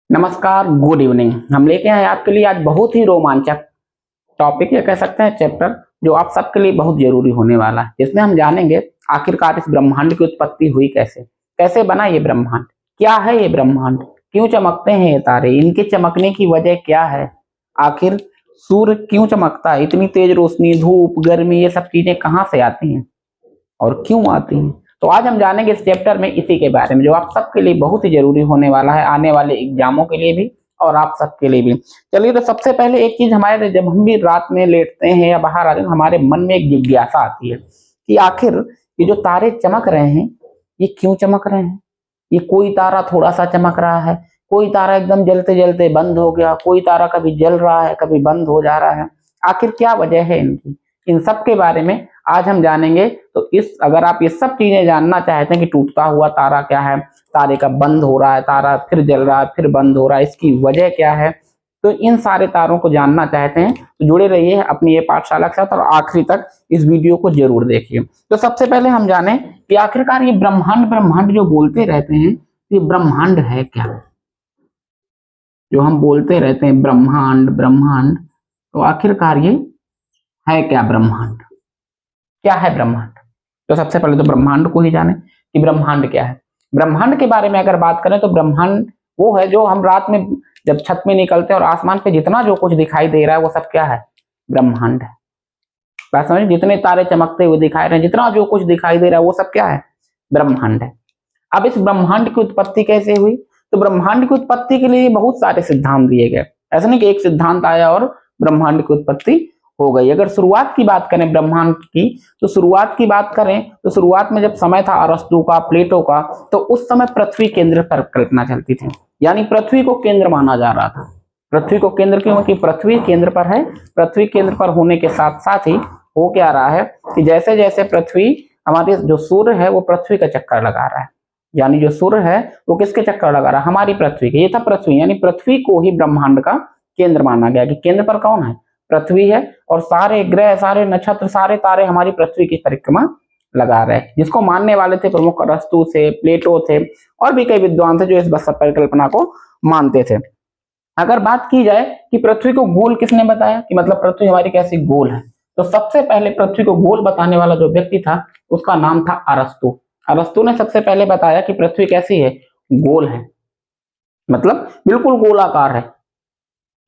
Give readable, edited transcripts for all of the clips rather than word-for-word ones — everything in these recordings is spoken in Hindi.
नमस्कार, गुड इवनिंग। हम लेके आए आपके लिए आज बहुत ही रोमांचक टॉपिक या कह सकते हैं चैप्टर जो आप सबके लिए बहुत जरूरी होने वाला है। इसमें हम जानेंगे आखिरकार इस ब्रह्मांड की उत्पत्ति हुई कैसे, कैसे बना ये ब्रह्मांड, क्या है ये ब्रह्मांड, क्यों चमकते हैं ये तारे, इनके चमकने की वजह क्या है, आखिर सूर्य क्यों चमकता है, इतनी तेज रोशनी, धूप, गर्मी, ये सब चीजें कहाँ से आती हैं और क्यों आती हैं। तो आज हम जानेंगे इस चैप्टर में इसी के बारे में जो आप सबके लिए बहुत ही जरूरी होने वाला है, आने वाले एग्जामों के लिए भी और आप सबके लिए भी। चलिए, तो सबसे पहले एक चीज, हमारे जब हम भी रात में लेटते हैं या बाहर आते हैं, हमारे मन में एक जिज्ञासा आती है कि आखिर ये जो तारे चमक रहे हैं ये क्यों चमक रहे हैं। ये कोई तारा थोड़ा सा चमक रहा है, कोई तारा एकदम जलते जलते बंद हो गया, कोई तारा कभी जल रहा है कभी बंद हो जा रहा है, आखिर क्या वजह है इनकी। इन सब के बारे में आज हम जानेंगे। तो इस अगर आप ये सब चीजें जानना चाहते हैं कि टूटता हुआ तारा क्या है, तारे का बंद हो रहा है, तारा फिर जल रहा है फिर बंद हो रहा है, इसकी वजह क्या है, तो इन सारे तारों को जानना चाहते हैं तो जुड़े रहिए अपनी ये पाठशाला के साथ और आखिरी तक इस वीडियो को जरूर देखिए। तो सबसे पहले हम जाने कि आखिरकार ये ब्रह्मांड ब्रह्मांड जो बोलते रहते हैं, ये ब्रह्मांड है क्या। जो हम बोलते रहते हैं ब्रह्मांड ब्रह्मांड, तो आखिरकार ये है क्या ब्रह्मांड, क्या है ब्रह्मांड। तो सबसे पहले तो ब्रह्मांड को ही जाने कि ब्रह्मांड क्या है। ब्रह्मांड के बारे में अगर बात करें तो ब्रह्मांड वो है जो हम रात में जब छत में निकलते हैं और आसमान पे जितना जो कुछ दिखाई दे रहा है वो सब क्या है, ब्रह्मांड है। बात समझ, जितने तारे चमकते हुए दिखाई रहे हैं, जितना जो कुछ दिखाई दे रहा है वो सब क्या है, ब्रह्मांड है। अब इस ब्रह्मांड की उत्पत्ति कैसे हुई, तो ब्रह्मांड की उत्पत्ति के लिए बहुत सारे सिद्धांत दिए गए। ऐसा नहीं कि एक सिद्धांत आया और ब्रह्मांड की उत्पत्ति हो गई। अगर शुरुआत की बात करें ब्रह्मांड की, तो शुरुआत की बात करें तो शुरुआत में जब समय था अरस्तु का, प्लेटो का, तो उस समय पृथ्वी केंद्र पर कल्पना चलती थी, यानी पृथ्वी को केंद्र माना जा रहा था। पृथ्वी को केंद्र क्यों, कि पृथ्वी केंद्र पर है। पृथ्वी केंद्र पर होने के साथ साथ ही हो क्या रहा है कि जैसे जैसे पृथ्वी, हमारे जो सूर्य है वो पृथ्वी का चक्कर लगा रहा है, यानी जो सूर्य है वो किसके चक्कर लगा रहा है, हमारी पृथ्वी के। ये था पृथ्वी, यानी पृथ्वी को ही ब्रह्मांड का केंद्र माना गया कि केंद्र पर कौन है, पृथ्वी है, और सारे ग्रह, सारे नक्षत्र, सारे तारे हमारी पृथ्वी की परिक्रमा लगा रहे हैं। जिसको मानने वाले थे प्रमुख अरस्तु थे, प्लेटो थे, और भी कई विद्वान थे जो इस बस परिकल्पना को मानते थे। अगर बात की जाए कि पृथ्वी को गोल किसने बताया, कि मतलब पृथ्वी हमारी कैसी गोल है, तो सबसे पहले पृथ्वी को गोल बताने वाला जो व्यक्ति था उसका नाम था अरस्तु। अरस्तु ने सबसे पहले बताया कि पृथ्वी कैसी है, गोल है, मतलब बिल्कुल गोलाकार है।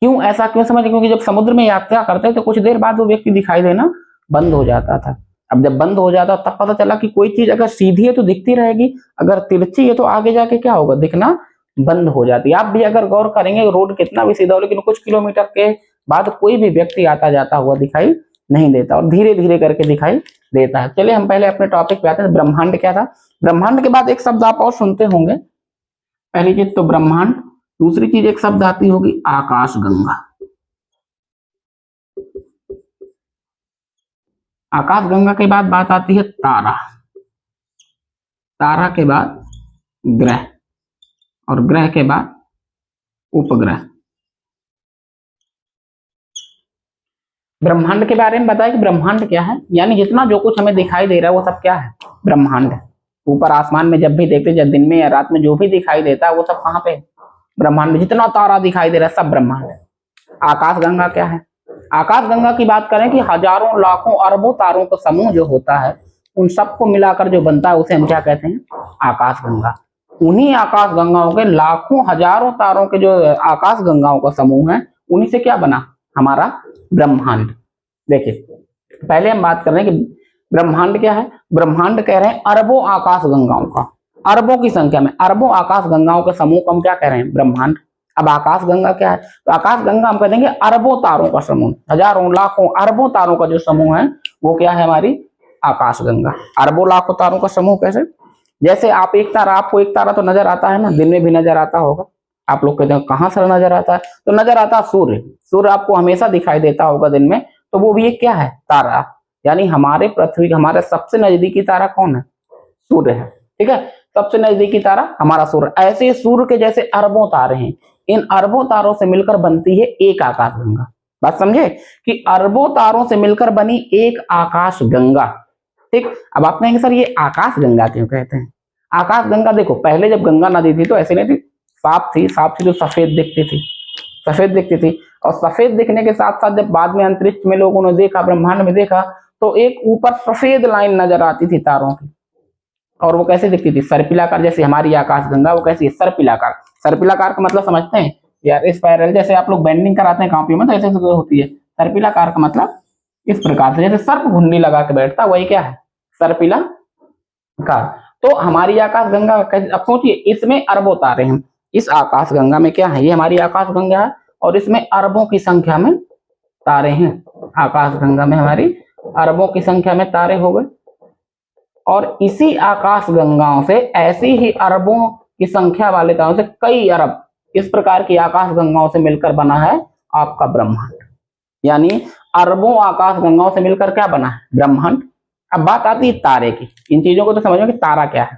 क्यों, ऐसा क्यों समझे, क्योंकि जब समुद्र में यात्रा करते तो कुछ देर बाद वो व्यक्ति दिखाई देना बंद हो जाता था। अब जब बंद हो जाता तब पता चला कि कोई चीज अगर सीधी है तो दिखती रहेगी, अगर तिरछी है तो आगे जाके क्या होगा, दिखना बंद हो जाती है। आप भी अगर गौर करेंगे रोड कितना भी सीधा हो, लेकिन कुछ किलोमीटर के बाद कोई भी व्यक्ति आता जाता हुआ दिखाई नहीं देता और धीरे धीरे करके दिखाई देता है। चलिए हम पहले अपने टॉपिक पे आते हैं। ब्रह्मांड क्या था। ब्रह्मांड के बाद एक शब्द आप और सुनते होंगे, पहली चीज तो ब्रह्मांड, दूसरी चीज एक शब्द आती होगी आकाशगंगा। आकाशगंगा के बाद बात आती है तारा, तारा के बाद ग्रह, और ग्रह के बाद उपग्रह। ब्रह्मांड के बारे में बताया कि ब्रह्मांड क्या है, यानी जितना जो कुछ हमें दिखाई दे रहा है वो सब क्या है, ब्रह्मांड है। ऊपर आसमान में जब भी देखते, जब दिन में या रात में जो भी दिखाई देता है वो सब कहाँ पे, ब्रह्मांड में। जितना तारा दिखाई दे रहा है सब ब्रह्मांड है। आकाशगंगा क्या है, आकाशगंगा की बात करें कि हजारों लाखों अरबों तारों का समूह जो होता है उन सबको मिलाकर जो बनता है उसे हम क्या कहते हैं, आकाशगंगा। उन्हीं आकाशगंगाओं के लाखों हजारों तारों के जो आकाशगंगाओं का समूह है उन्हीं से क्या बना, हमारा ब्रह्मांड। देखिए पहले हम बात कर रहे हैं कि ब्रह्मांड क्या है। ब्रह्मांड कह रहे हैं अरबों आकाशगंगाओं का, अरबों की संख्या में अरबों आकाशगंगाओं के समूह को हम क्या कह रहे हैं, ब्रह्मांड। अब आकाशगंगा क्या है, तो आकाशगंगा हम कह देंगे अरबों तारों का समूह, हजारों लाखों अरबों तारों का जो समूह है वो क्या है, हमारी आकाशगंगा। अरबों लाखों तारों का समूह कैसे, जैसे आप एक तारा, आपको एक तारा तो नजर आता है ना, दिन में भी नजर आता होगा। आप लोग कहते हैं कहां से नजर आता है, तो नजर आता है सूर्य। सूर्य आपको हमेशा दिखाई देता होगा दिन में, तो वो भी एक क्या है, तारा। यानी हमारे पृथ्वी, हमारे सबसे नजदीकी तारा कौन है, सूर्य है। ठीक है, सबसे नजदीकी तारा हमारा सूर्य। ऐसे सूर्य के जैसे अरबों तारे हैं, इन अरबों तारों से मिलकर बनती है एक आकाशगंगा। बात समझे कि अरबों तारों से मिलकर बनी एक आकाशगंगा। ठीक, अब आप कहेंगे सर ये आकाशगंगा क्यों कहते हैं। आकाशगंगा देखो, पहले जब गंगा नदी थी तो ऐसे नहीं थी, सांप थी, सांप थी जो सफेद दिखती थी, सफेद दिखती थी। और सफेद दिखने के साथ साथ जब बाद में अंतरिक्ष में लोगों ने देखा, ब्रह्मांड में देखा, तो एक ऊपर सफेद लाइन नजर आती थी तारों की। और वो कैसे दिखती थी? सर्पिलाकार, जैसे हमारी आकाशगंगा वो कैसी है? सर्पिलाकार। सर्पिलाकार का मतलब समझते हैं यार? स्पाइरल, जैसे आप लोग बेंडिंग कराते हैं कॉपी में तो ऐसे ऐसे होती है। सर्पिलाकार का मतलब इस प्रकार से, जैसे सर्प घुंडी लगा के बैठता, वही क्या है? सर्पिलाकार। तो हमारी आकाशगंगा, अब सोचिए इसमें अरबों तारे हैं। इस आकाशगंगा में क्या है? ये हमारी आकाशगंगा है और इसमें अरबों की संख्या में तारे हैं। आकाशगंगा में हमारी अरबों की संख्या में तारे हो गए। और इसी आकाशगंगाओं से, ऐसी ही अरबों की संख्या वाले तारों से, कई अरब इस प्रकार की आकाशगंगाओं से मिलकर बना है आपका ब्रह्मांड। यानी अरबों आकाशगंगाओं से मिलकर क्या बना है? ब्रह्मांड। अब बात आती है तारे की। इन चीजों को तो समझो कि तारा क्या है।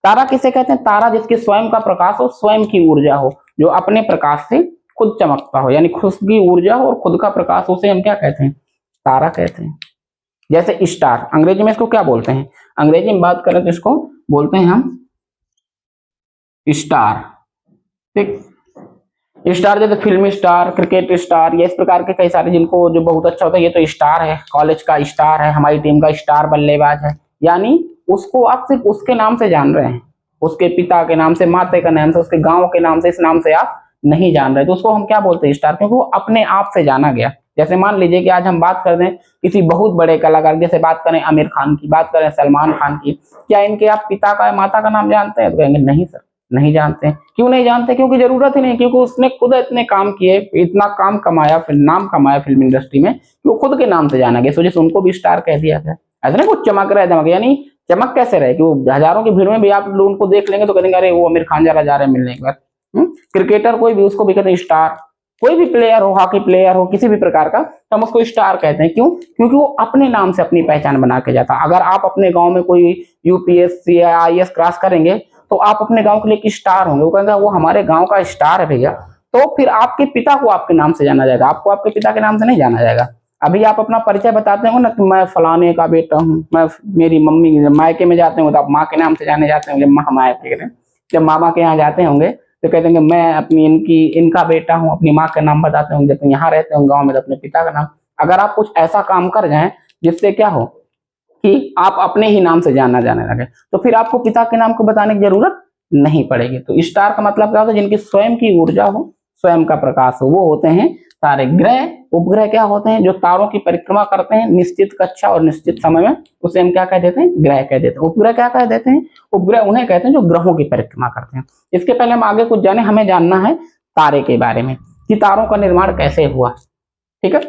तारा किसे कहते हैं? तारा जिसके स्वयं का प्रकाश हो, स्वयं की ऊर्जा हो, जो अपने प्रकाश से खुद चमकता हो, यानी खुद की ऊर्जा हो और खुद का प्रकाश, उसे हम क्या कहते हैं? तारा कहते हैं। जैसे स्टार, अंग्रेजी में इसको क्या बोलते हैं? अंग्रेजी में बात करें तो इसको बोलते हैं हम स्टार। ठीक, स्टार जैसे फिल्मी स्टार, क्रिकेट स्टार, या इस प्रकार के कई सारे जिनको जो बहुत अच्छा होता है, ये तो स्टार है, कॉलेज का स्टार है, हमारी टीम का स्टार बल्लेबाज है। यानी उसको आप सिर्फ उसके नाम से जान रहे हैं, उसके पिता के नाम से, माता के नाम से, उसके गांव के नाम से, इस नाम से आप नहीं जान रहे, तो उसको हम क्या बोलते हैं? स्टार, क्योंकि वो अपने आप से जाना गया। जैसे मान लीजिए कि आज हम बात कर दें किसी बहुत बड़े कलाकार, जैसे बात करें आमिर खान की, बात करें सलमान खान की, क्या इनके आप पिता का या माता का नाम जानते हैं? तो कहेंगे नहीं सर, नहीं जानते हैं। क्यों नहीं जानते? क्योंकि जरूरत ही नहीं, क्योंकि उसने खुद इतने काम किए, इतना काम कमाया, फिर नाम कमाया फिल्म इंडस्ट्री में, कि वो खुद के नाम से जाना गया। सोचिए उनको भी स्टार कह दिया गया। ऐसा नहीं कुछ चमक रहा है, चमक, यानी चमक कैसे रहे कि वो हजारों की भीड़ में भी आप लोग उनको देख लेंगे तो कहेंगे अरे वो आमिर खान जरा जा रहे हैं मिलने एक बार। क्रिकेटर कोई भी, उसको भी कहते हैं स्टार। कोई भी प्लेयर हो, हॉकी प्लेयर हो, किसी भी प्रकार का, तो हम उसको स्टार कहते हैं। क्यों? क्योंकि वो अपने नाम से अपनी पहचान बना के जाता। अगर आप अपने गांव में कोई यूपीएससी या आईएएस क्रॉस करेंगे तो आप अपने गांव के लिए एक स्टार होंगे, वो कहेंगे वो हमारे गांव का स्टार है भैया। तो फिर आपके पिता को आपके नाम से जाना जाएगा, आपको आपके पिता के नाम से नहीं जाना जाएगा। अभी आप अपना परिचय बताते हो ना कि मैं फलाने का बेटा हूँ, मैं, मेरी मम्मी मायके में जाते होंगे तो आप माँ के नाम से जाने जाते होंगे, मायके में। जब मामा के यहाँ जाते होंगे तो कहते हैं मैं अपनी इनका बेटा हूँ, अपनी माँ का नाम बताते होंगे। जब यहाँ रहते होंगे गाँव में तो अपने पिता का नाम। अगर आप कुछ ऐसा काम कर जाए जिससे क्या हो कि आप अपने ही नाम से जाने लगे, तो फिर आपको पिता के नाम को बताने की जरूरत नहीं पड़ेगी। तो स्टार का मतलब क्या होता है? जिनकी स्वयं की ऊर्जा हो, स्वयं का प्रकाश हो, वो होते हैं तारे। ग्रह, उपग्रह क्या होते हैं? जो तारों की परिक्रमा करते हैं निश्चित कक्षा और निश्चित समय में, उसे हम क्या कह देते हैं? ग्रह कह देते हैं। उपग्रह क्या कह देते हैं? उपग्रह उन्हें कहते हैं जो ग्रहों की परिक्रमा करते हैं। इसके पहले हम आगे कुछ जाने, हमें जानना है तारे के बारे में कि तारों का निर्माण कैसे हुआ। ठीक है,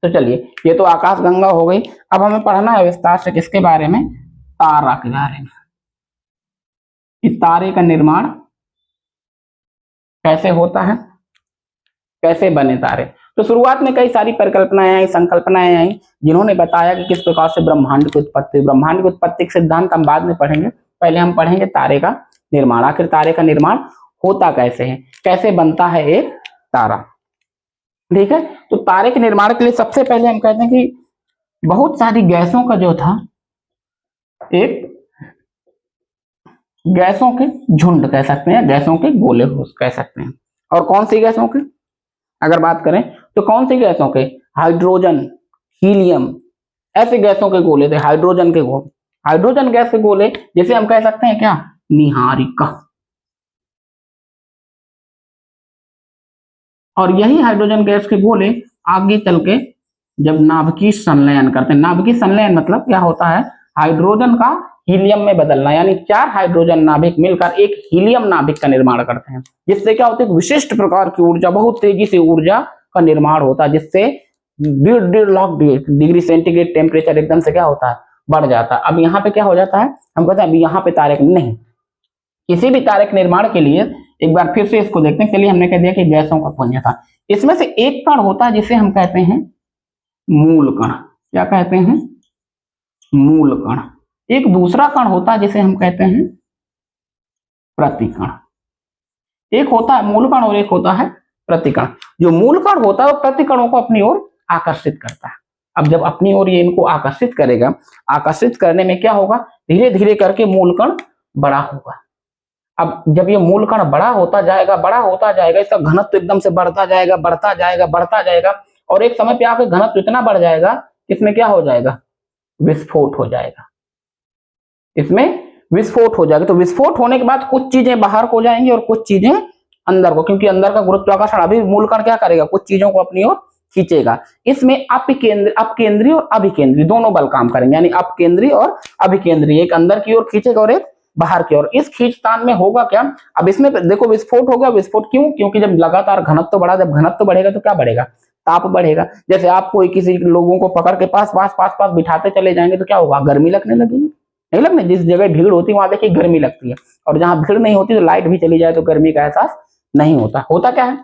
तो चलिए, ये तो आकाशगंगा हो गई। अब हमें पढ़ना है विस्तार से किसके बारे में? तारा के बारे में, कि तारे का निर्माण कैसे होता है, कैसे बने तारे। तो शुरुआत में कई सारी परिकल्पनाएं आई, संकल्पनाएं आई, जिन्होंने बताया कि किस प्रकार से ब्रह्मांड की उत्पत्ति। ब्रह्मांड की उत्पत्ति के सिद्धांत हम बाद में पढ़ेंगे, पहले हम पढ़ेंगे तारे का निर्माण। आखिर तारे का निर्माण होता कैसे है, कैसे बनता है एक तारा। ठीक है, तो तारे के निर्माण के लिए सबसे पहले हम कहते हैं कि बहुत सारी गैसों का जो था, एक गैसों के झुंड कह सकते हैं, गैसों के गोले कह सकते हैं। और कौन सी गैसों के अगर बात करें तो कौन सी गैसों के? हाइड्रोजन, हीलियम, ऐसे गैसों के गोले थे। हाइड्रोजन के गोले, हाइड्रोजन गैस के गोले, जिसे हम कह सकते हैं क्या? निहारिका। और यही हाइड्रोजन गैस के गोले आगे चल के जब नाभिकीय संलयन करते हैं, नाभिकीय संलयन मतलब क्या होता है? हाइड्रोजन का हीलियम में बदलना, यानी 4 हाइड्रोजन नाभिक मिलकर एक हीलियम नाभिक का निर्माण करते हैं, जिससे क्या होता है? विशिष्ट प्रकार की ऊर्जा, बहुत तेजी से ऊर्जा का निर्माण होता है, जिससे 1.5 लाख डिग्री सेंटीग्रेड टेम्परेचर एकदम से क्या होता है? बढ़ जाता है। अब यहाँ पे क्या हो जाता है? हम कहते हैं अभी यहाँ पे तारे नहीं, किसी भी तारे के निर्माण के लिए एक बार फिर से इसको देखते हैं। चलिए, हमने कह दिया कि गैसों का पुंज था। इसमें से एक कण होता है जिसे हम कहते हैं मूल कण। क्या कहते हैं? मूल कण। एक दूसरा कण होता है जिसे हम कहते हैं प्रतिकण। एक होता है मूल कण और एक होता है प्रतिकण। जो मूल कण होता है वो प्रतिकणों को अपनी ओर आकर्षित करता है। अब जब अपनी ओर ये इनको आकर्षित करेगा, आकर्षित करने में क्या होगा? धीरे धीरे करके मूल कण बड़ा होगा। अब जब ये मूल कण बड़ा होता जाएगा, इसका घनत्व एकदम से बढ़ता जाएगा, और एक समय पे आके घनत्व इतना बढ़ जाएगा, इसमें क्या हो जाएगा, विस्फोट हो जाएगा। इसमें विस्फोट हो जाएगा। तो विस्फोट होने के बाद कुछ चीजें बाहर को जाएंगी और कुछ चीजें अंदर को, क्योंकि अंदर का गुरुत्वाकर्षण, अभी मूल कण क्या करेगा, कुछ चीजों को अपनी ओर खींचेगा। इसमें अपकेंद्री और अभिकेंद्री दोनों बल काम करेंगे, यानी अपकेंद्री और अभिकेंद्री, एक अंदर की ओर खींचेगा और एक बाहर की ओर। इस खींचतान में होगा क्या, अब इसमें देखो विस्फोट हो गया। विस्फोट क्यों, क्योंकि जब लगातार घनत्व बढ़ा, जब घनत्व बढ़ेगा तो क्या बढ़ेगा, ताप बढ़ेगा। जैसे आप कोई किसी लोगों को पकड़ के पास बिठाते चले जाएंगे तो क्या होगा, गर्मी लगने लगेगी, नहीं लगने। जिस जगह भीड़ होती है वहां देखिए गर्मी लगती है, और जहां भीड़ नहीं होती तो लाइट भी चली जाए तो गर्मी का एहसास नहीं होता। होता क्या है,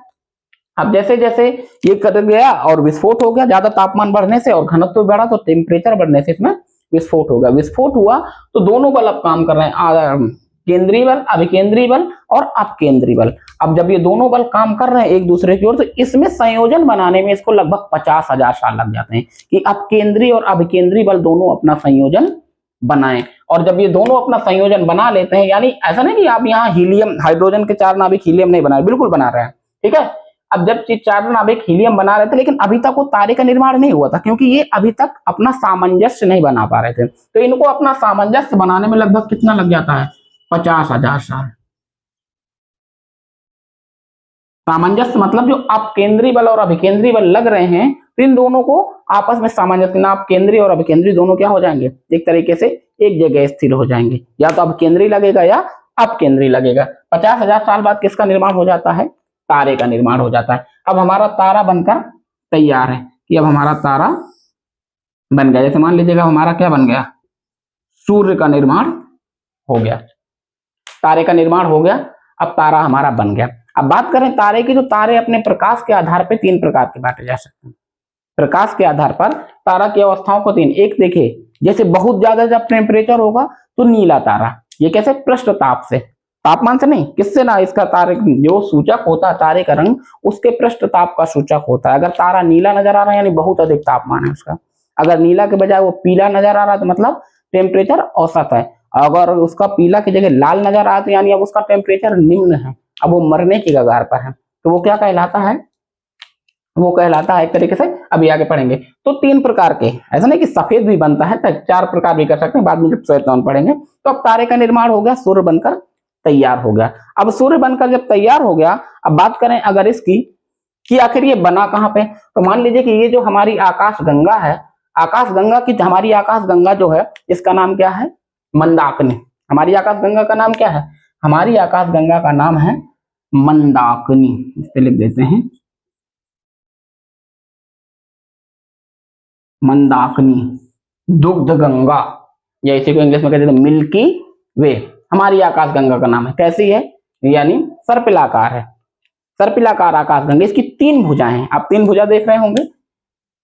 अब जैसे जैसे ये कर गया और विस्फोट हो गया, ज्यादा तापमान बढ़ने से और घनत्व बढ़ा तो टेम्परेचर बढ़ने से इसमें विस्फोट हो गया। विस्फोट हुआ तो दोनों बल अब काम कर रहे हैं, केंद्रीय बल, अभिकेंद्रीय बल और अपकेंद्रीय बल। अब जब ये दोनों बल काम कर रहे हैं एक दूसरे की ओर, तो इसमें संयोजन बनाने में इसको लगभग 50,000 साल लग जाते हैं कि अपकेंद्रीय और अभिकेंद्रीय बल दोनों अपना संयोजन बनाएं। और जब ये दोनों अपना संयोजन बना लेते हैं, यानी ऐसा नहीं कि आप यहाँ हीलियम, हाइड्रोजन के 4 नाभिक हीलियम नहीं बनाए, बिल्कुल बना रहे हैं, ठीक है। अब जब 4 नाभिक हीलियम बना रहे थे, लेकिन अभी तक वो तारे का निर्माण नहीं हुआ था, क्योंकि ये अभी तक अपना सामंजस्य नहीं बना पा रहे थे। तो इनको अपना सामंजस्य बनाने में लगभग कितना लग जाता है, 50,000 साल। सामंजस्य मतलब जो अपकेंद्रीय बल और अभिकेंद्रीय बल लग रहे हैं, तो इन दोनों को आपस में सामंजस्य, ना अपकेंद्रीय और अभिकेंद्रीय दोनों क्या हो जाएंगे, एक तरीके से एक जगह स्थिर हो जाएंगे। या तो अपकेंद्रीय लगेगा या अपकेंद्रीय लगेगा। 50,000 साल बाद किसका निर्माण हो जाता है, तारे का निर्माण हो जाता है। अब हमारा तारा बनकर तैयार है कि अब हमारा तारा बन गया। जैसे मान लीजिएगा हमारा क्या बन गया, सूर्य का निर्माण हो गया, तारे का निर्माण हो गया, अब तारा हमारा बन गया। अब बात करें तारे की, तो तारे अपने प्रकाश के आधार पर 3 प्रकार के बांटे जा सकते हैं। प्रकाश के आधार पर तारा की अवस्थाओं को 3, एक देखिए, जैसे बहुत ज्यादा जब टेम्परेचर होगा तो नीला तारा, ये कैसे, पृष्ठ ताप से, तापमान से नहीं, किससे ना, इसका तारे जो सूचक होता है तारे का रंग, उसके पृष्ठ ताप का सूचक होता है। अगर तारा नीला नजर आ रहा है यानी बहुत अधिक तापमान है उसका, अगर नीला के बजाय वो पीला नजर आ रहा है तो मतलब टेम्परेचर औसत है, अगर उसका पीला की जगह लाल नजर आ रहा है यानी अब उसका टेम्परेचर निम्न है, अब वो मरने की कगार पर है, तो वो क्या कहलाता है, वो कहलाता है एक तरीके से, अभी आगे पढ़ेंगे। तो 3 प्रकार के, ऐसा नहीं कि सफेद भी बनता है, तो 4 प्रकार भी कर सकते हैं, बाद में जब श्वेतवन पढ़ेंगे। तो अब तारे का निर्माण हो गया, सूर्य बनकर तैयार हो गया। अब सूर्य बनकर जब तैयार हो गया, अब बात करें अगर इसकी कि आखिर ये बना कहां पे, तो मान लीजिए कि ये जो हमारी आकाश गंगा है, आकाश गंगा की, हमारी आकाश गंगा जो है इसका नाम क्या है, मंदाकिनी। हमारी आकाश गंगा का नाम क्या है, हमारी आकाश गंगा का नाम है मंदाकिनी, इससे लिख देते हैं मंदाकिनी, दुग्ध गंगा, या इसी को इंग्लिश में कहते हैं मिल्की वे, हमारी आकाश गंगा का नाम है। कैसी है, यानी सर्पिलाकार है, सर्पिलाकार आकाश गंगा। इसकी 3 भुजाएं हैं, आप 3 भुजा देख रहे होंगे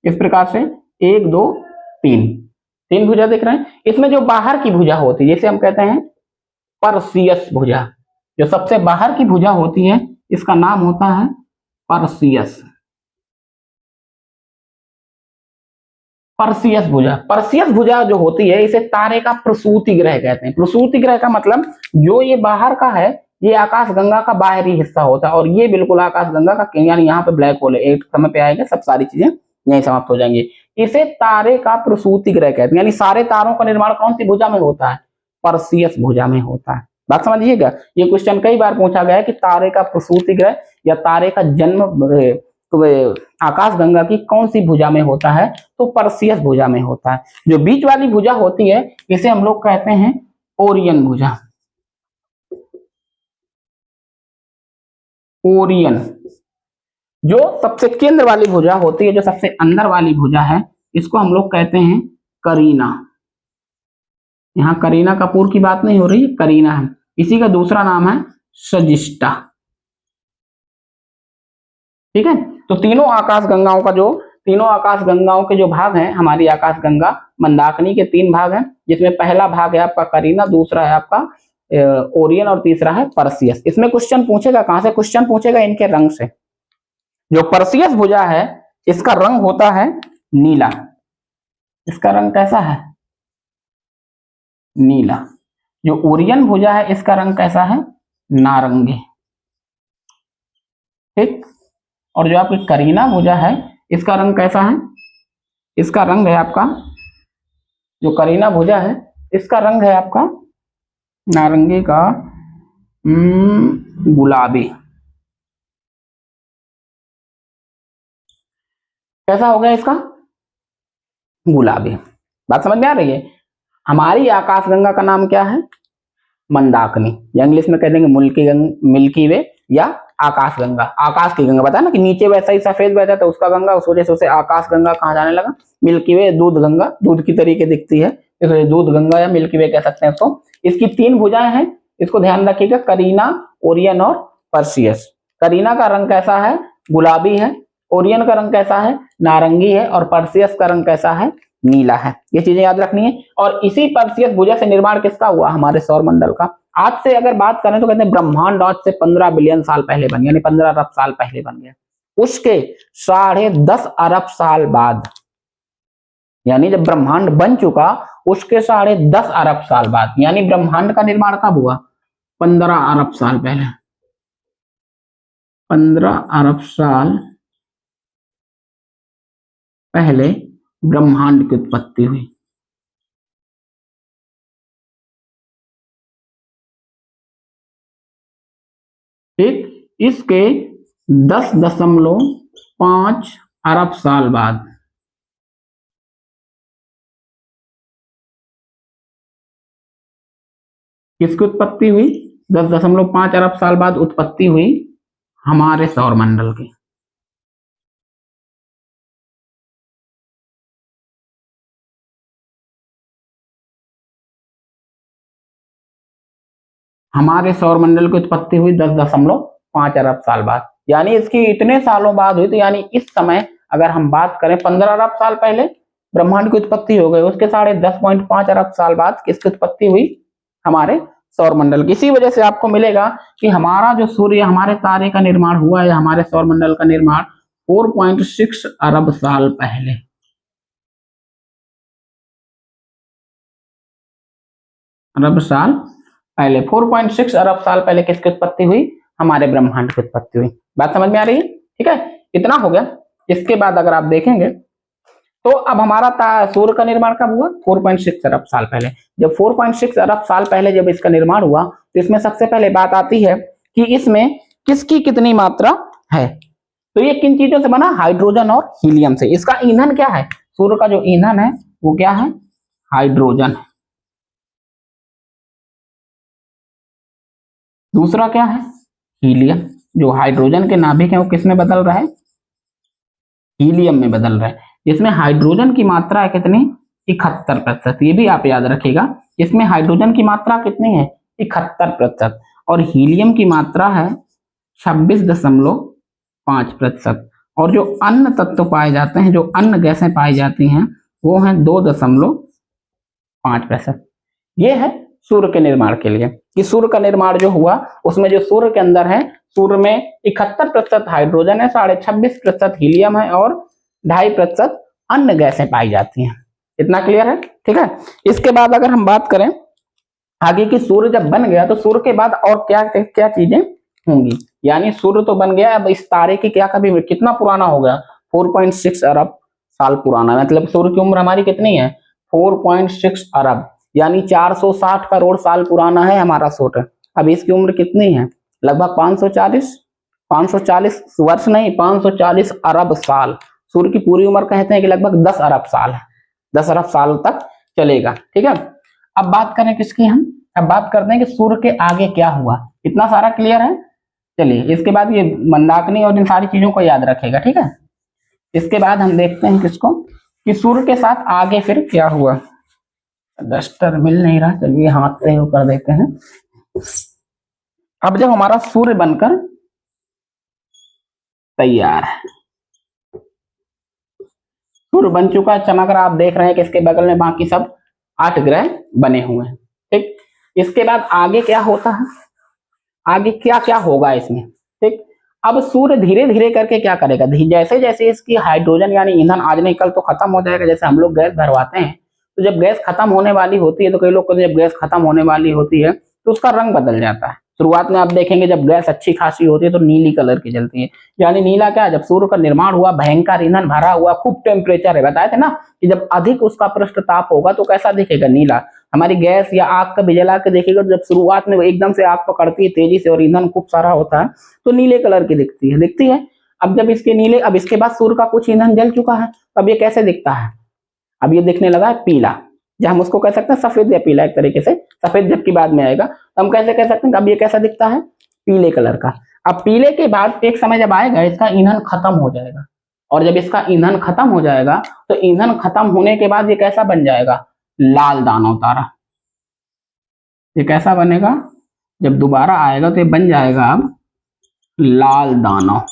इस प्रकार से, 1 2 3 भुजा देख रहे हैं। इसमें जो बाहर की भुजा होती है, जैसे हम कहते हैं परसियस भुजा, जो सबसे बाहर की भुजा होती है इसका नाम होता है परसियस, परसियस भुजा। परसियस भुजा जो होती है इसे तारे का प्रसूति ग्रह कहते हैं। प्रसूति ग्रह का मतलब जो ये बाहर का है, ये आकाश गंगा का बाहरी हिस्सा होता है, और ये बिल्कुल आकाश गंगा का, यानी यहाँ पे ब्लैक होल है, एक समय पे आएगा सब सारी चीजें यहीं समाप्त हो जाएंगी। इसे तारे का प्रसूति ग्रह कहते हैं, यानी सारे तारों का निर्माण कौन सी भुजा में होता है, परसियस भुजा में होता है। बात समझिएगा, ये क्वेश्चन कई बार पूछा गया है कि तारे का प्रसूति ग्रह या तारे का जन्म आकाश गंगा की कौन सी भुजा में होता है, तो परसियस भुजा में होता है। जो बीच वाली भुजा होती है इसे हम लोग कहते हैं ओरियन भुजा, ओरियन। जो सबसे केंद्र वाली भुजा होती है, जो सबसे अंदर वाली भुजा है, इसको हम लोग कहते हैं करीना। यहाँ करीना कपूर की बात नहीं हो रही, करीना है। इसी का दूसरा नाम है सजिष्टा, ठीक है। तो तीनों आकाश गंगाओं का जो, तीनों आकाश गंगाओं के जो भाग हैं, हमारी आकाश गंगा मंदाकिनी के 3 भाग हैं, जिसमें पहला भाग है आपका करीना, दूसरा है आपका ओरियन और तीसरा है परसियस। इसमें क्वेश्चन पूछेगा, कहां से क्वेश्चन पूछेगा, इनके रंग से। जो परसियस भुजा है इसका रंग होता है नीला, इसका रंग कैसा है, नीला। जो ओरियन भुजा है इसका रंग कैसा है, नारंगी। ठीक, और जो आपकी करीना भुजा है इसका रंग कैसा है? इसका रंग है आपका, जो करीना भुजा है इसका रंग है आपका नारंगी का गुलाबी। कैसा हो गया इसका? गुलाबी। बात समझ में आ रही है? हमारी आकाशगंगा का नाम क्या है? मंदाकिनी, या इंग्लिश में कह देंगे मिल्की वे या आकाशगंगा। आकाश की गंगा, बताया ना कि नीचे वैसा ही सफेद बहता था उसका गंगा, उस वजह से उसे आकाशगंगा कहा जाने लगा। मिल्की वे दूध गंगा, दूध की तरीके दिखती है इसलिए दूध गंगा या मिल्की वे कह सकते हैं इसको। इसकी 3 भुजाएं हैं, इसको ध्यान रखिएगा, करीना, ओरियन और पर्सियस। करीना का रंग कैसा है? गुलाबी है। ओरियन का रंग कैसा है? नारंगी है। और पर्सियस का रंग कैसा है? नीला है। ये चीजें याद रखनी है। और इसी पर्सियस भुजा से निर्माण किसका हुआ? हमारे सौरमंडल का। आज से अगर बात करें तो कहते हैं ब्रह्मांड आज से 15 बिलियन साल पहले बन गया, यानी 15 अरब साल पहले बन गया। उसके 10.5 अरब साल बाद, यानी जब ब्रह्मांड बन चुका उसके 10.5 अरब साल बाद, यानी ब्रह्मांड का निर्माण कब हुआ? 15 अरब साल पहले। 15 अरब साल पहले ब्रह्मांड की उत्पत्ति हुई। ठीक, इसके 10.5 अरब साल बाद किसकी उत्पत्ति हुई? 10.5 अरब साल बाद उत्पत्ति हुई हमारे सौरमंडल की। हमारे सौरमंडल की उत्पत्ति हुई 10.5 अरब साल बाद, यानी इसकी इतने सालों बाद हुई। तो यानी इस समय अगर हम बात करें 15 अरब साल पहले ब्रह्मांड की उत्पत्ति हो गई, उसके 10.5 अरब साल बाद किसकी उत्पत्ति हुई? हमारे सौरमंडल की। इसी वजह से आपको मिलेगा कि हमारा जो सूर्य, हमारे तारे का निर्माण हुआ है, हमारे सौरमंडल का निर्माण 4.6 अरब साल पहले। अरब साल पहले 4.6 अरब साल पहले किसकी उत्पत्ति हुई? हमारे ब्रह्मांड की उत्पत्ति हुई। बात समझ में आ रही है? ठीक है, इतना हो गया। इसके बाद अगर आप देखेंगे तो अब हमारा सूर्य का निर्माण कब हुआ? 4.6 अरब साल पहले। जब 4.6 अरब साल पहले जब इसका निर्माण हुआ तो इसमें सबसे पहले बात आती है कि इसमें किसकी कितनी मात्रा है। तो ये किन चीजों से बना? हाइड्रोजन और हीलियम से। इसका ईंधन क्या है? सूर्य का जो ईंधन है वो क्या है? हाइड्रोजन। दूसरा क्या है? हीलियम। जो हाइड्रोजन के नाभिक है वो किस में बदल रहा है? हीलियम में बदल रहा है। इसमें हाइड्रोजन की मात्रा है कितनी? 71%। ये भी आप याद रखिएगा, इसमें हाइड्रोजन की मात्रा कितनी है? 71%। और हीलियम की मात्रा है 26.5%। और जो अन्य तत्व पाए जाते हैं, जो अन्य गैसें पाई जाती हैं, वो हैं 2.5%। ये है सूर्य के निर्माण के लिए कि सूर्य का निर्माण जो हुआ उसमें जो सूर्य के अंदर है, सूर्य में 71% हाइड्रोजन है, 26.5% हीलियम है और 2.5% अन्य गैसें पाई जाती हैं। इतना क्लियर है? ठीक है। इसके बाद अगर हम बात करें आगे की, सूर्य जब बन गया तो सूर्य के बाद और क्या क्या चीजें होंगी। यानी सूर्य तो बन गया, अब इस तारे की क्या कभी कितना पुराना हो गया? 4.6 अरब साल पुराना। मतलब सूर्य की उम्र हमारी कितनी है? 4.6 अरब, यानी 460 करोड़ साल पुराना है हमारा सूर्य। अब इसकी उम्र कितनी है? लगभग 540 वर्ष नहीं, 540 अरब साल। सूर्य की पूरी उम्र कहते हैं कि लगभग 10 अरब साल है, 10 अरब साल तक चलेगा। ठीक है। अब बात करें किसकी, हम अब बात करते हैं कि सूर्य के आगे क्या हुआ। इतना सारा क्लियर है? चलिए, इसके बाद ये मंदाकिनी और इन सारी चीजों को याद रखेगा। ठीक है। इसके बाद हम देखते हैं किसको, कि सूर्य के साथ आगे फिर क्या हुआ। डस्टर मिल नहीं रहा, चलिए हाथ से कर देते हैं। अब जब हमारा सूर्य बनकर तैयार है, सूर्य बन चुका, चमक रहा, आप देख रहे हैं कि इसके बगल में बाकी सब 8 ग्रह बने हुए हैं। ठीक। इसके बाद आगे क्या होता है, आगे क्या क्या होगा इसमें। ठीक। अब सूर्य धीरे धीरे करके क्या करेगा, जैसे जैसे इसकी हाइड्रोजन यानी ईंधन आज नहीं कल तो खत्म हो जाएगा। जैसे हम लोग गैस भरवाते हैं तो जब गैस खत्म होने वाली होती है, तो कई लोग को जब गैस खत्म होने वाली होती है तो उसका रंग बदल जाता है। शुरुआत में आप देखेंगे जब गैस अच्छी खासी होती है तो नीली कलर की जलती है। यानी नीला क्या है, जब सूर्य का निर्माण हुआ, भयंकर ईंधन भरा हुआ, खूब टेम्परेचर है, बताए थे ना कि जब अधिक उसका पृष्ठ ताप होगा तो कैसा दिखेगा, नीला। हमारी गैस या आग का भी जला के देखिएगा, जब शुरुआत में एकदम से आग पकड़ती है तेजी से और ईंधन खूब सारा होता है तो नीले कलर की दिखती है। अब जब इसके नीले, अब इसके बाद सूर्य का कुछ ईंधन जल चुका है, अब ये कैसे दिखता है, अब ये दिखने लगा है पीला, जब हम उसको कह सकते हैं सफेद या पीला, एक तरीके से सफेद जबकि बाद में आएगा तो हम कैसे कह सकते हैं, अब ये कैसा दिखता है, पीले कलर का। अब पीले के बाद एक समय जब आएगा इसका ईंधन खत्म हो जाएगा, और जब इसका ईंधन खत्म हो जाएगा तो ईंधन खत्म होने के बाद ये कैसा बन जाएगा, लाल दानव तारा। ये कैसा बनेगा, जब दोबारा आएगा तो ये बन जाएगा अब लाल दानव,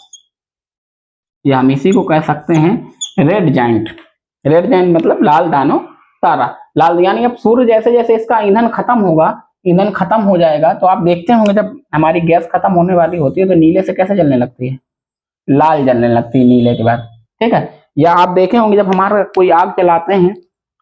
या हम इसी को कह सकते हैं रेड जाइंट। रेड जाइंट मतलब लाल दानव तारा। लाल यानी अब सूर्य जैसे जैसे इसका ईंधन खत्म होगा, ईंधन खत्म हो जाएगा तो आप देखते होंगे जब हमारी गैस खत्म होने वाली होती है तो नीले से कैसे जलने लगती है, लाल जलने लगती है नीले के बाद, ठीक है। या आप देखे होंगे जब हमारा कोई आग जलाते हैं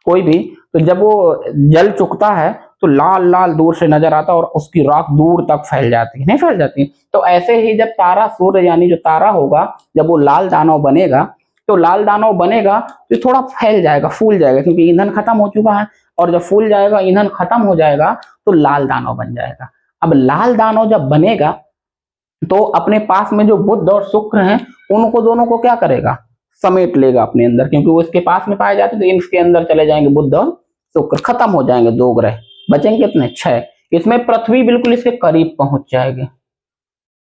कोई भी, तो जब वो जल चुकता है तो लाल लाल दूर से नजर आता है और उसकी राख दूर तक फैल जाती है, नहीं फैल जाती। तो ऐसे ही जब तारा सूर्य यानी जो तारा होगा जब वो लाल दानव बनेगा तो लाल दानव बनेगा तो थोड़ा फैल जाएगा, फूल जाएगा, क्योंकि ईंधन खत्म हो चुका है, और जब फूल जाएगा ईंधन खत्म हो जाएगा तो लाल दानव बन जाएगा। अब लाल दानव जब बनेगा तो अपने पास में जो बुध और शुक्र हैं उनको दोनों को क्या करेगा, समेट लेगा अपने अंदर, क्योंकि वो इसके पास में पाए जाते हैं तो इसके अंदर चले जाएंगे बुध और शुक्र, खत्म हो जाएंगे, 2 ग्रह बचेंगे कितने, 6। इसमें पृथ्वी बिल्कुल इसके करीब पहुंच जाएगी,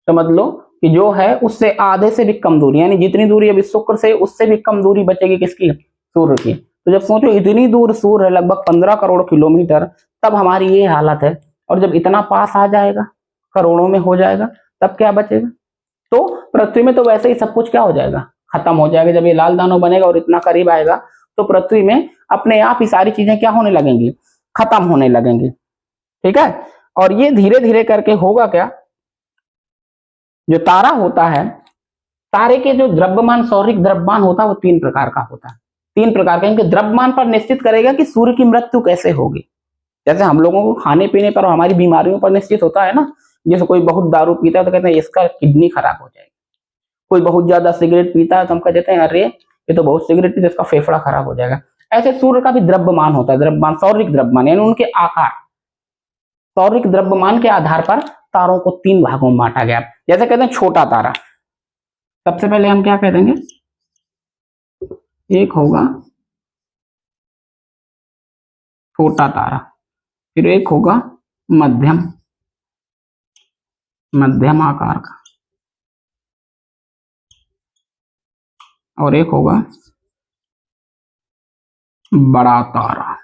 समझ लो कि जो है उससे आधे से भी कम दूरी, यानी जितनी दूरी अभी शुक्र से उससे भी कम दूरी बचेगी किसकी, सूर्य की। तो जब सोचो इतनी दूर सूर्य है, लगभग 15 करोड़ किलोमीटर, तब हमारी ये हालत है। और जब इतना पास आ जाएगा, करोड़ों में हो जाएगा, तब क्या बचेगा। तो पृथ्वी में तो वैसे ही सब कुछ क्या हो जाएगा, खत्म हो जाएगा। जब ये लाल दानव बनेगा और इतना करीब आएगा तो पृथ्वी में अपने आप ही सारी चीजें क्या होने लगेंगी, खत्म होने लगेंगी, ठीक है। और ये धीरे धीरे करके होगा क्या, जो तारा होता है, तारे के जो द्रव्यमान, सौरिक द्रव्यमान होता है वो 3 प्रकार का होता है। 3 प्रकार का, इनके द्रव्यमान पर निश्चित करेगा कि सूर्य की मृत्यु कैसे होगी। जैसे हम लोगों को खाने पीने पर, हमारी बीमारियों पर निश्चित होता है ना, जैसे कोई बहुत दारू पीता है तो कहते हैं इसका किडनी खराब हो जाएगी, कोई बहुत ज्यादा सिगरेट पीता है तो हम कहते हैं अरे ये तो बहुत सिगरेट पीता है, इसका फेफड़ा खराब हो जाएगा। ऐसे सूर्य का भी द्रव्यमान होता है, द्रव्यमान, सौरिक द्रव्यमान, यानी उनके आकार, सौरिक द्रव्यमान के आधार पर तारों को 3 भागों में बांटा गया। जैसे कहते हैं छोटा तारा, सबसे पहले हम क्या कह देंगे, एक होगा छोटा तारा, फिर एक होगा मध्यम, मध्यम आकार का, और एक होगा बड़ा तारा।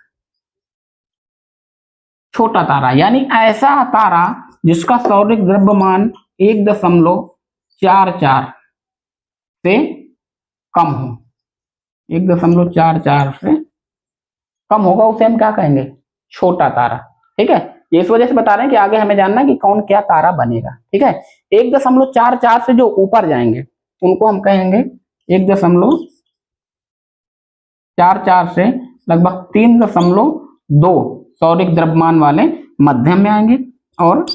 छोटा तारा यानी ऐसा तारा जिसका सौरिक द्रव्यमान 1.44 से कम हो, 1.44 से कम होगा, उसे हम क्या कहेंगे, छोटा तारा, ठीक है। ये इस वजह से बता रहे हैं कि आगे हमें जानना है कि कौन क्या तारा बनेगा, ठीक है। 1.44 से जो ऊपर जाएंगे उनको हम कहेंगे 1.44 से लगभग 3.2 सौरिक द्रव्यमान वाले मध्यम में आएंगे, और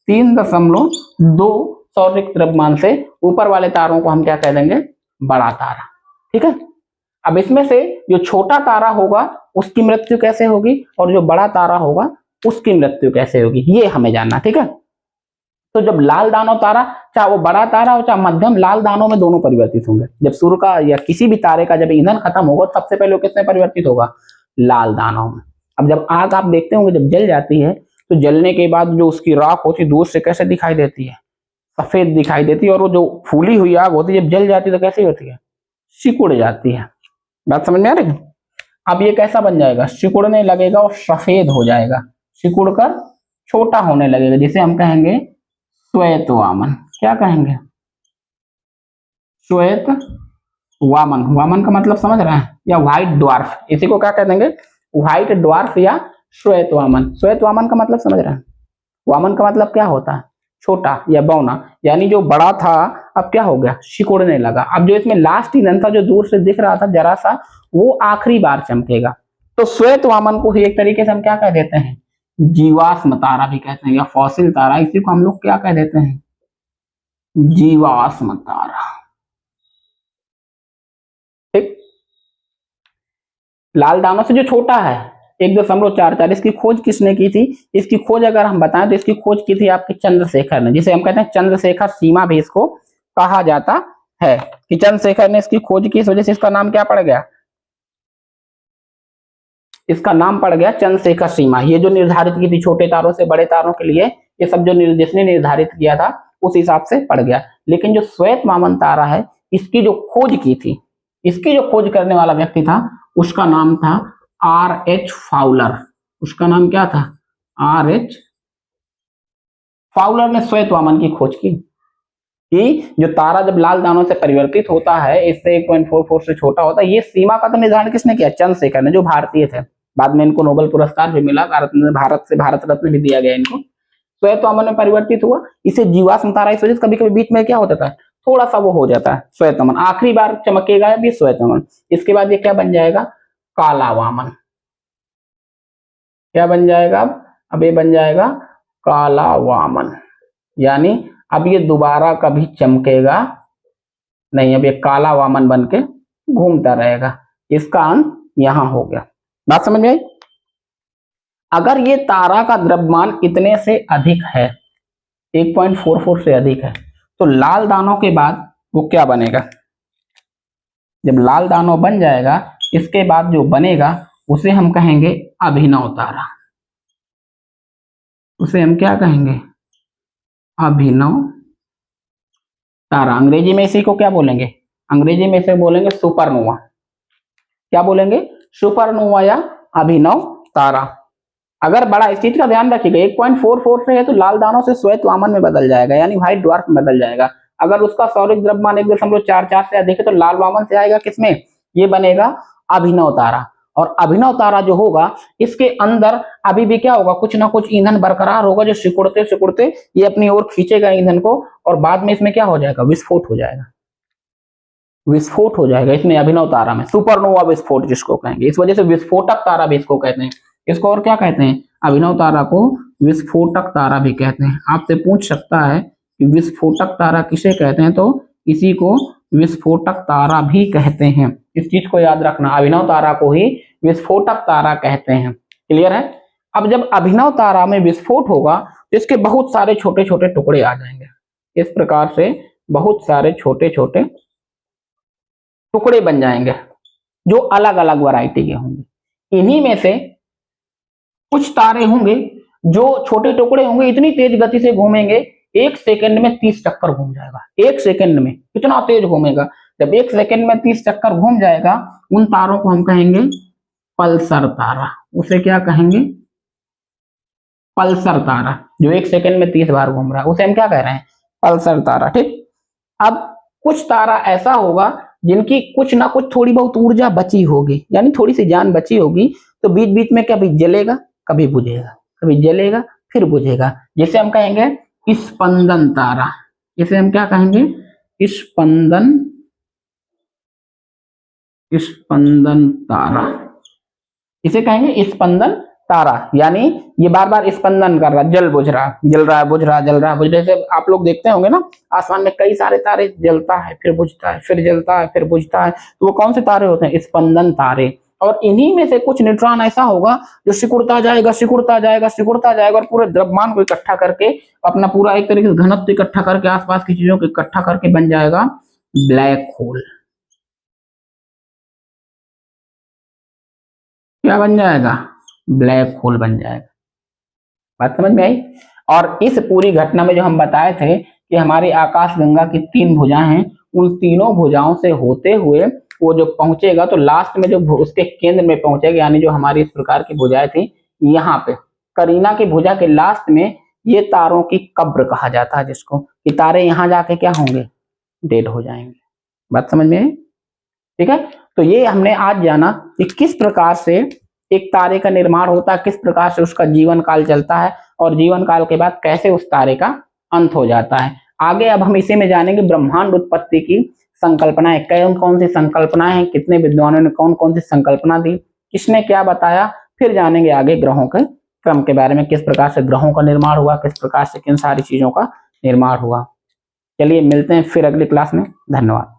3.2 सौरिक द्रव्यमान से ऊपर वाले तारों को हम क्या कह देंगे, बड़ा तारा, ठीक है। अब इसमें से जो छोटा तारा होगा उसकी मृत्यु कैसे होगी, और जो बड़ा तारा होगा उसकी मृत्यु कैसे होगी, ये हमें जानना, ठीक है। तो जब लाल दानव तारा, चाहे वो बड़ा तारा हो चाहे मध्यम, लाल दानव में दोनों परिवर्तित होंगे। जब सूर्य का या किसी भी तारे का जब ईंधन खत्म होगा सबसे पहले वो किसमें परिवर्तित होगा, लाल दानव में। अब जब आग आप देखते होंगे जब जल जाती है तो जलने के बाद जो उसकी राख होती है दूर से कैसे दिखाई देती है, सफेद दिखाई देती है, और वो जो फूली हुई आग होती है जब जल जाती है तो कैसी होती है, सिकुड़ जाती है। बात समझ में आ रही है। अब ये कैसा बन जाएगा, सिकुड़ने लगेगा और सफेद हो जाएगा, सिकुड़ कर छोटा होने लगेगा, जिसे हम कहेंगे श्वेत वामन। क्या कहेंगे, श्वेत वामन। वामन का मतलब समझ रहे हैं, या व्हाइट ड्वार्फ, इसी को क्या कह देंगे, व्हाइट ड्वार्फ या श्वेत वामन। श्वेत वामन का मतलब समझ रहे हैं, वामन का मतलब क्या होता है, छोटा या बौना, यानी जो बड़ा था अब क्या हो गया, सिकुड़ने लगा। अब जो इसमें लास्ट ईंधन था जो दूर से दिख रहा था जरा सा, वो आखिरी बार चमकेगा। तो श्वेत वामन को ही एक तरीके से हम क्या कह देते हैं, जीवाश्म तारा भी कहते हैं या फॉसिल तारा, इसी को हम लोग क्या कह देते हैं, जीवाश्म तारा। ठीक, लाल दानों से जो छोटा है 1.44, इसकी खोज किसने की थी? इसकी खोज अगर हम बताएं तो इसकी खोज की थी आपके चंद्रशेखर ने, जिसे हम कहते हैं चंद्रशेखर सीमा भी इसको कहा जाता है, कि चंद्रशेखर ने इसकी खोज की, इस वजह से इसका नाम क्या पड़ गया, इसका नाम पड़ गया चंद्रशेखर सीमा। ये जो निर्धारित की थी छोटे तारों से बड़े तारों के लिए, ये सब जो जिसने निर्धारित किया था उस हिसाब से पड़ गया। लेकिन जो श्वेत वामन तारा है, इसकी जो खोज की थी, इसकी जो खोज करने वाला व्यक्ति था उसका नाम था R.H. फाउलर। उसका नाम क्या था? R.H. फाउलर ने श्वेत वामन की खोज की, कि जो तारा जब लाल दानों से परिवर्तित होता है, इससे 1.44 से छोटा होता है, ये सीमा का तो निर्धारण किसने किया? चंद्रशेखर ने, जो भारतीय थे। बाद में इनको नोबेल पुरस्कार भी मिला, भारत से भारत रत्न भी दिया गया इनको। श्वेत वामन में परिवर्तित हुआ, इसे जीवाश्म तारा इस वजह से कभी कभी बीच में क्या होता था, थोड़ा सा वो हो जाता है श्वेत वामन, आखिरी बार चमकेगा अभी श्वेत वामन। इसके बाद ये क्या बन जाएगा? काला वामन। क्या बन जाएगा? अब ये बन जाएगा काला वामन, यानी अब ये दोबारा कभी चमकेगा नहीं, अब ये काला वामन बन के घूमता रहेगा। इसका अंत यहां हो गया। बात समझ में आई? अगर ये तारा का द्रव्यमान इतने से अधिक है, 1.44 से अधिक है, तो लाल दानों के बाद वो क्या बनेगा? जब लाल दानों बन जाएगा, इसके बाद जो बनेगा उसे हम कहेंगे अभिनव तारा। उसे हम क्या कहेंगे? अभिनव तारा। अंग्रेजी में इसी को क्या बोलेंगे? अंग्रेजी में इसे बोलेंगे सुपरनोवा। क्या बोलेंगे? सुपरनोवा या अभिनव तारा। अगर बड़ा, इस चीज का ध्यान रखिएगा, 1.44 से है तो लाल दानों से श्वेत वामन में बदल जाएगा, यानी व्हाइट ड्वार्फ में बदल जाएगा। अगर उसका सौरिक द्रव्यमान 1.44 से अधिक है तो लाल वामन से आएगा किसमें? ये बनेगा अभिनव तारा। और अभिनव तारा जो होगा, इसके अंदर अभी भी क्या होगा, कुछ ना कुछ ईंधन बरकरार होगा, जो सिकुड़ते सिकुड़ते ये अपनी ओर खींचेगा ईंधन को, और बाद में इसमें क्या हो जाएगा? विस्फोट हो जाएगा। विस्फोट हो जाएगा इसमें, अभिनव तारा में, सुपरनोवा विस्फोट जिसको कहेंगे। इस वजह से विस्फोटक तारा भी इसको कहते हैं। इसको और क्या कहते हैं? अभिनव तारा को विस्फोटक तारा भी कहते हैं। आपसे पूछ सकता है कि विस्फोटक तारा किसे कहते हैं, तो इसी को विस्फोटक तारा भी कहते हैं। इस चीज को याद रखना, अभिनव तारा को ही विस्फोटक तारा कहते हैं। क्लियर है? अब जब अभिनव तारा में विस्फोट होगा तो इसके बहुत सारे छोटे छोटे टुकड़े आ जाएंगे। इस प्रकार से बहुत सारे छोटे छोटे टुकड़े बन जाएंगे, जो अलग अलग वैरायटी के होंगे। इन्हीं में से कुछ तारे होंगे जो छोटे टुकड़े होंगे, इतनी तेज गति से घूमेंगे, 1 सेकंड में 30 चक्कर घूम जाएगा। 1 सेकंड में कितना तेज घूमेगा? जब 1 सेकंड में 30 चक्कर घूम जाएगा, उन तारों को हम कहेंगे पल्सर तारा। उसे क्या कहेंगे? पल्सर तारा। जो 1 सेकंड में 30 बार घूम रहा है, उसे हम क्या कह रहे हैं? पल्सर तारा। ठीक। अब कुछ तारा ऐसा होगा जिनकी कुछ ना कुछ थोड़ी बहुत ऊर्जा बची होगी, यानी थोड़ी सी जान बची होगी, तो बीच बीच में कभी जलेगा, कभी बुझेगा, कभी जलेगा फिर बुझेगा, जिसे हम कहेंगे स्पंदन तारा। इसे हम क्या कहेंगे? स्पंदन स्पंदन तारा। इसे कहेंगे स्पंदन तारा, यानी ये बार बार स्पंदन कर रहा, जल बुझ रहा, जल रहा, बुझ रहा, जल रहा, बुझ रहा। जैसे आप लोग देखते होंगे ना, आसमान में कई सारे तारे, जलता है फिर बुझता है, फिर जलता है फिर बुझता है, तो वो कौन से तारे होते हैं? स्पंदन तारे। और इन्हीं में से कुछ न्यूट्रॉन ऐसा होगा जो सिकुड़ता जाएगा, सिकुड़ता जाएगा, सिकुड़ता जाएगा, और पूरे द्रव्यमान को इकट्ठा करके, अपना पूरा एक तरीके से घनत्व इकट्ठा करके, आसपास की चीजों को इकट्ठा करके बन जाएगा ब्लैक होल। क्या बन जाएगा? ब्लैक होल बन जाएगा। बात समझ में आई? और इस पूरी घटना में जो हम बताए थे कि हमारी आकाश गंगा की 3 भुजाएं हैं, उन तीनों भुजाओं से होते हुए वो जो पहुंचेगा, तो लास्ट में जो उसके केंद्र में पहुंचेगा, यानी जो हमारी इस प्रकार की भुजाएं थी, यहाँ पे करीना की भुजा के लास्ट में ये तारों की कब्र कहा जाता है, जिसको कि तारे यहाँ जाके क्या होंगे? डेड हो जाएंगे। बात समझ में आई? ठीक है। तो ये हमने आज जाना कि किस प्रकार से एक तारे का निर्माण होता है, किस प्रकार से उसका जीवन काल चलता है, और जीवन काल के बाद कैसे उस तारे का अंत हो जाता है। आगे अब हम इसी में जानेंगे ब्रह्मांड उत्पत्ति की संकल्पनाएं, कौन कौन सी संकल्पनाएं हैं, कितने विद्वानों ने कौन कौन सी संकल्पना दी, किसने क्या बताया, फिर जानेंगे आगे ग्रहों के क्रम के बारे में, किस प्रकार से ग्रहों का निर्माण हुआ, किस प्रकार से किन सारी चीजों का निर्माण हुआ। चलिए मिलते हैं फिर अगली क्लास में। धन्यवाद।